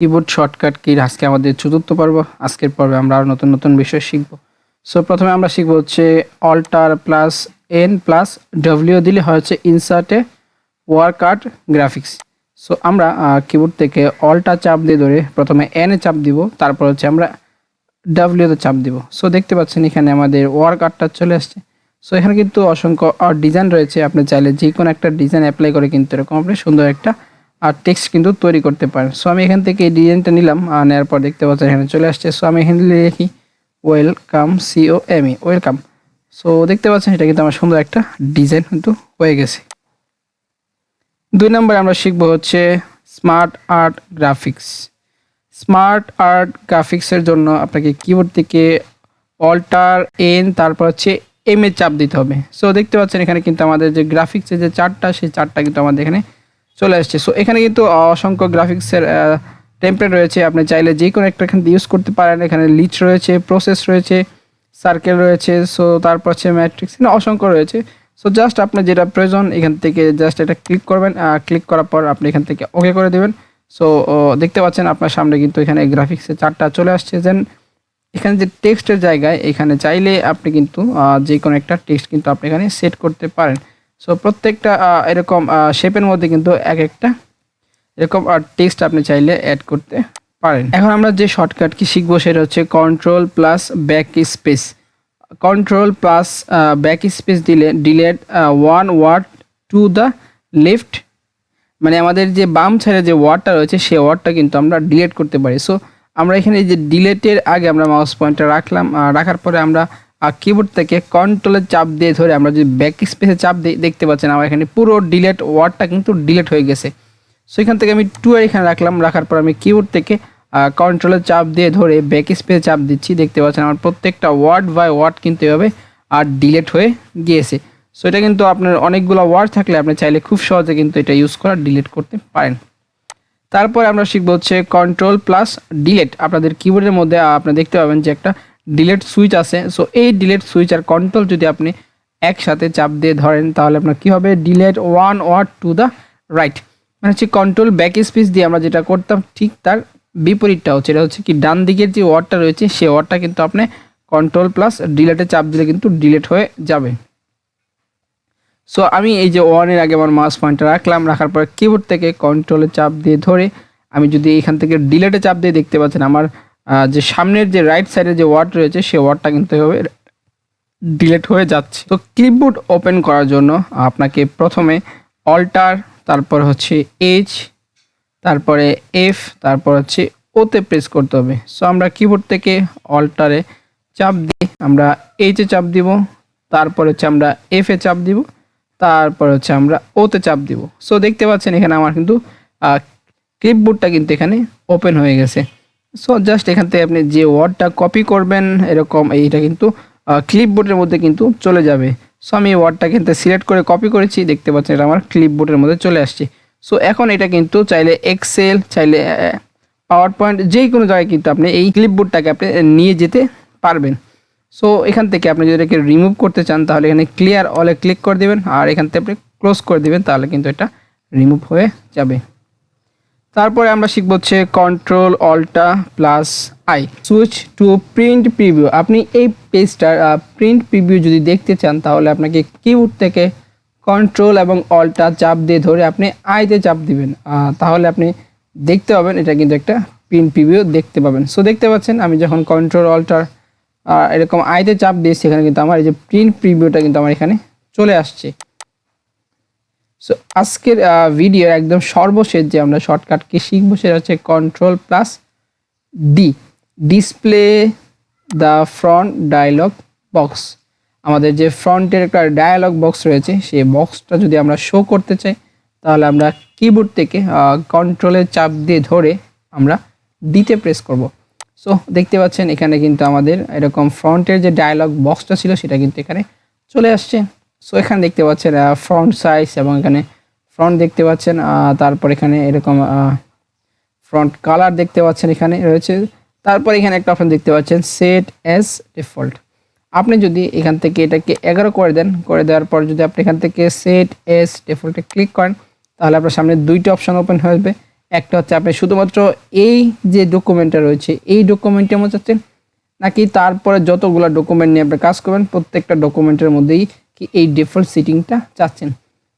Keyboard shortcut key আজকে আমাদের চতুর্থ পর্ব। আজকের পর্বে আমরা আরও নতুন নতুন বিষয় শিখব। সো প্রথমে আমরা শিখব হচ্ছে অল্টার প্লাস এন প্লাস ডব্লিউ দিলে হয় হচ্ছে ইনসার্টে ওয়ার্ক আর্ট গ্রাফিক্স। সো আমরা কিবোর্ড থেকে অল্টা চাপ দিয়ে ধরে প্রথমে এনে চাপ দিব, তারপর হচ্ছে আমরা ডাব্লিউতে চাপ দিব। সো দেখতে পাচ্ছেন এখানে আমাদের ওয়ার্ক আর্টটা চলে আসছে। সো এখানে কিন্তু অসংখ্য ডিজাইন রয়েছে, আপনি চাইলে যে কোনো একটা ডিজাইন অ্যাপ্লাই করে কিন্তু এরকম আপনি সুন্দর একটা টেক্সট কিন্তু তৈরি করতে পারেন। সো আমি এখান থেকে এই ডিজাইনটা নিলাম, নেওয়ার পর দেখতে পাচ্ছেন এখানে চলে আসছে। সো আমি এখানে লিখি ওয়েলকাম, COME, ওয়েলকাম। সো দেখতে পাচ্ছেন এটা কিন্তু আমার সুন্দর একটা ডিজাইন কিন্তু হয়ে গেছে। 2 নম্বরে আমরা শিখবো হচ্ছে smart art graphics. Smart art গ্রাফিক্সের জন্য আপনাকে কিবোর্ড থেকে অল্টার এন তারপর হচ্ছে এম এ চাপ দিতে হবে। সো দেখতে পাচ্ছেন এখানে কিন্তু আমাদের যে গ্রাফিক্সের যে চার্টটা, সেই চার্টটা কিন্তু আমাদের এখানে চলে আসছে। সো এখানে কিন্তু অসংখ্য গ্রাফিক্সের টেমপ্লেট রয়েছে, আপনি চাইলে যে কোনো একটা এখানে ইউজ করতে পারেন। এখানে লিচ রয়েছে, প্রসেস রয়েছে, সার্কেল রয়েছে, সো তারপর হচ্ছে ম্যাট্রিক্স, অসংখ্য রয়েছে। সো জাস্ট আপনার যেটা প্রয়োজন এখান থেকে জাস্ট এটা ক্লিক করবেন, ক্লিক করার পর আপনি এখান থেকে ওকে করে দেবেন। সো দেখতে পাচ্ছেন আপনার সামনে কিন্তু এখানে গ্রাফিক্সের চার্টটা চলে আসছে। দেন এখানে যে টেক্সটের জায়গায় এখানে চাইলে আপনি কিন্তু যে কোনো একটা টেক্সট কিন্তু আপনি এখানে সেট করতে পারেন। সো প্রত্যেকটা এরকম শেপের মধ্যে কিন্তু এক একটা এরকম টেক্সট আপনি চাইলে অ্যাড করতে পারেন। এখন আমরা যে শর্টকাট কি শিখবো সেটা হচ্ছে control plus back space. Control plus back space দিলে delete one word to the left, মানে আমাদের যে বাম সাইডে যে ওয়ার্ডটা রয়েছে সেই ওয়ার্ডটা কিন্তু আমরা ডিলেট করতে পারি। সো আমরা এখানে এই যে ডিলেটের আগে আমরা মাউস পয়েন্টার রাখলাম, রাখার পরে আমরা কিবোর্ড থেকে কন্ট্রোলের চাপ দিয়ে ধরে আমরা যদি ব্যাক স্পেসে চাপ দিই, দেখতে পাচ্ছেন আমার এখানে পুরো ডিলেট ওয়ার্ডটা কিন্তু ডিলেট হয়ে গেছে। সো এখান থেকে আমি 2 এখানে রাখলাম, রাখার পর আমি কিবোর্ড থেকে কন্ট্রোলের চাপ দিয়ে ধরে ব্যাক স্পেসে চাপ দিচ্ছি, দেখতে পাচ্ছেন আমার প্রত্যেকটা ওয়ার্ড বাই ওয়ার্ড কিন্তু এভাবে ডিলেট হয়ে গিয়েছে। সো এটা কিন্তু আপনার অনেকগুলো ওয়ার্ড থাকলে আপনি চাইলে খুব সহজে কিন্তু এটা ইউজ করা ডিলিট করতে পারেন। তারপরে আমরা শিখবো হচ্ছে কন্ট্রোল প্লাস ডিলেট। আপনাদের কিবোর্ডের মধ্যে আপনি দেখতে পাবেন যে একটা ডিলেট সুইচ আছে। সো এই ডিলেট সুইচ আর কন্ট্রোল যদি আপনি একসাথে চাপ দিয়ে ধরেন তাহলে আপনার কী হবে, delete one word to the right, মানে হচ্ছে কন্ট্রোল ব্যাক স্পেস দিয়ে আমরা যেটা করতাম ঠিক তার বিপরীতটা হচ্ছে, এটা হচ্ছে কি ডান দিকের যে ওয়ার্ডটা রয়েছে সেই ওয়ার্ডটা কিন্তু আপনি কন্ট্রোল প্লাস ডিলেটে চাপ দিলে কিন্তু ডিলেট হয়ে যাবে। সো আমি এই যে ওয়ানের আগে আমার মাউস পয়েন্টার রাখলাম, রাখার পর কিবোর্ড থেকে কন্ট্রোলে চাপ দিয়ে ধরে আমি যদি এখান থেকে ডিলেটে চাপ দিয়ে, দেখতে পাচ্ছেন আমার যে সামনের যে রাইট সাইডে যে ওয়ার্ড রয়েছে সেই ওয়ার্ডটা কিন্তু এভাবে ডিলেট হয়ে যাচ্ছে। তো ক্লিপবোর্ড ওপেন করার জন্য আপনাকে প্রথমে অল্টার, তারপর হচ্ছে এইচ, তারপরে এফ, তারপর হচ্ছে ওতে প্রেস করতে হবে। সো আমরা কিবোর্ড থেকে অল্টারে চাপ দিয়ে আমরা এইচে চাপ দিব, তারপর হচ্ছে আমরা এফে চাপ দিব, তারপর হচ্ছে আমরা ওতে চাপ দিব। সো দেখতে পাচ্ছেন এখানে আমার কিন্তু ক্লিপবোর্ডটা কিন্তু এখানে ওপেন হয়ে গেছে। সো জাস্ট এখান থেকে আপনি যে ওয়ার্ডটা কপি করবেন এরকম এইটা কিন্তু ক্লিপবোর্ডের মধ্যে কিন্তু চলে যাবে। সো আমি এই ওয়ার্ডটা কিন্তু সিলেক্ট করে কপি করেছি, দেখতে পাচ্ছেন এটা আমার ক্লিপবোর্ডের মধ্যে চলে আসছে। সো এখন এটা কিন্তু চাইলে এক্সেল, চাইলে পাওয়ার পয়েন্ট, যে কোনো জায়গায় কিন্তু আপনি এই ক্লিপবোর্ডটাকে আপনি নিয়ে যেতে পারবেন। সো এখান থেকে আপনি যদি এটাকে রিমুভ করতে চান তাহলে এখানে ক্লিয়ার অলে ক্লিক করে দেবেন, আর এখান থেকে আপনি ক্লোজ করে দেবেন, তাহলে কিন্তু এটা রিমুভ হয়ে যাবে। তারপরে আমরা শিখব হচ্ছে control alt plus I, switch to print preview. আপনি এই পেজটার প্রিন্ট প্রিভিউ যদি দেখতে চান তাহলে আপনাকে কিবোর্ড থেকে কন্ট্রোল এবং অল্টা চাপ দিয়ে ধরে আপনি আইতে চাপ দিবেন, তাহলে আপনি দেখতে পাবেন এটা কিন্তু একটা প্রিন্ট প্রিভিউ দেখতে পাবেন। সো দেখতে পাচ্ছেন আমি যখন কন্ট্রোল অল্টার এরকম আইতে চাপ দিয়েছি, এখানে কিন্তু আমার এই যে প্রিন্ট প্রিভিউটা কিন্তু আমার এখানে চলে আসছে। সো আজকের ভিডিওর একদম সর্বশেষ যে আমরা শর্টকাট কি শিখবো সেটা হচ্ছে control plus D, display the front dialogue box. আমাদের যে ফ্রন্টের একটা ডায়ালগ বক্স রয়েছে সেই বক্সটা যদি আমরা শো করতে চাই তাহলে আমরা কিবোর্ড থেকে কন্ট্রোলের চাপ দিয়ে ধরে আমরা ডিতে প্রেস করব। সো দেখতে পাচ্ছেন এখানে কিন্তু আমাদের এরকম ফ্রন্টের যে ডায়ালগ বক্সটা ছিল সেটা কিন্তু এখানে চলে আসছে। সো এখানে দেখতে পাচ্ছেন ফ্রন্ট সাইজ এবং এখানে ফ্রন্ট দেখতে পাচ্ছেন, তারপর এখানে এরকম ফ্রন্ট কালার দেখতে পাচ্ছেন এখানে রয়েছে। তারপর এখানে একটা অপশন দেখতে পাচ্ছেন সেট অ্যাজ ডিফল্ট। আপনি যদি এখান থেকে এটাকে 11 করে দেন, করে দেওয়ার পর যদি আপনি এখান থেকে সেট অ্যাজ ডিফল্টে ক্লিক করেন তাহলে আপনার সামনে 2টি অপশন ওপেন হয়ে যাবে। একটা হচ্ছে আপনি শুধুমাত্র এই যে ডকুমেন্টটা রয়েছে এই ডকুমেন্টের মধ্যে চাচ্ছেন, নাকি তারপরে যতগুলো ডকুমেন্ট নিয়ে আপনি কাজ করবেন প্রত্যেকটা ডকুমেন্টের মধ্যেই কি এই ডিফল্ট সিটিংটা চাচ্ছেন।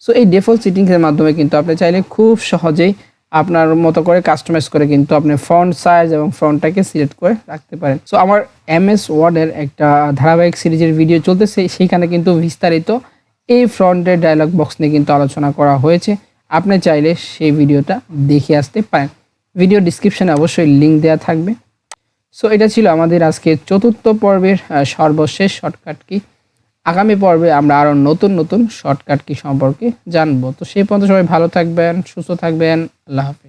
সো এই ডিফল্ট সিটিংসের মাধ্যমে কিন্তু আপনি চাইলে খুব সহজেই আপনার মতো করে কাস্টমাইজ করে কিন্তু আপনি ফন্ট সাইজ এবং ফন্টটাকে সিলেক্ট করে রাখতে পারেন। সো আমার এমএস ওয়ার্ডের একটা ধারাবাহিক সিরিজের ভিডিও চলতেছে, সেইখানে কিন্তু বিস্তারিত এই ফ্রন্টের ডায়লগ বক্স নিয়ে কিন্তু আলোচনা করা হয়েছে। আপনি চাইলে সেই ভিডিওটা দেখে আসতে পারেন, ভিডিও ডিসক্রিপশনে অবশ্যই লিঙ্ক দেওয়া থাকবে। সো এটা ছিল আমাদের আজকে চতুর্থ পর্বের সর্বশেষ শর্টকাট কি। আগামী পর্বে আমরা আরও নতুন নতুন শর্টকাট কি সম্পর্কে জানবো। তো সেই পর্যন্ত সবাই ভালো থাকবেন, সুস্থ থাকবেন, আল্লাহ হাফিজ।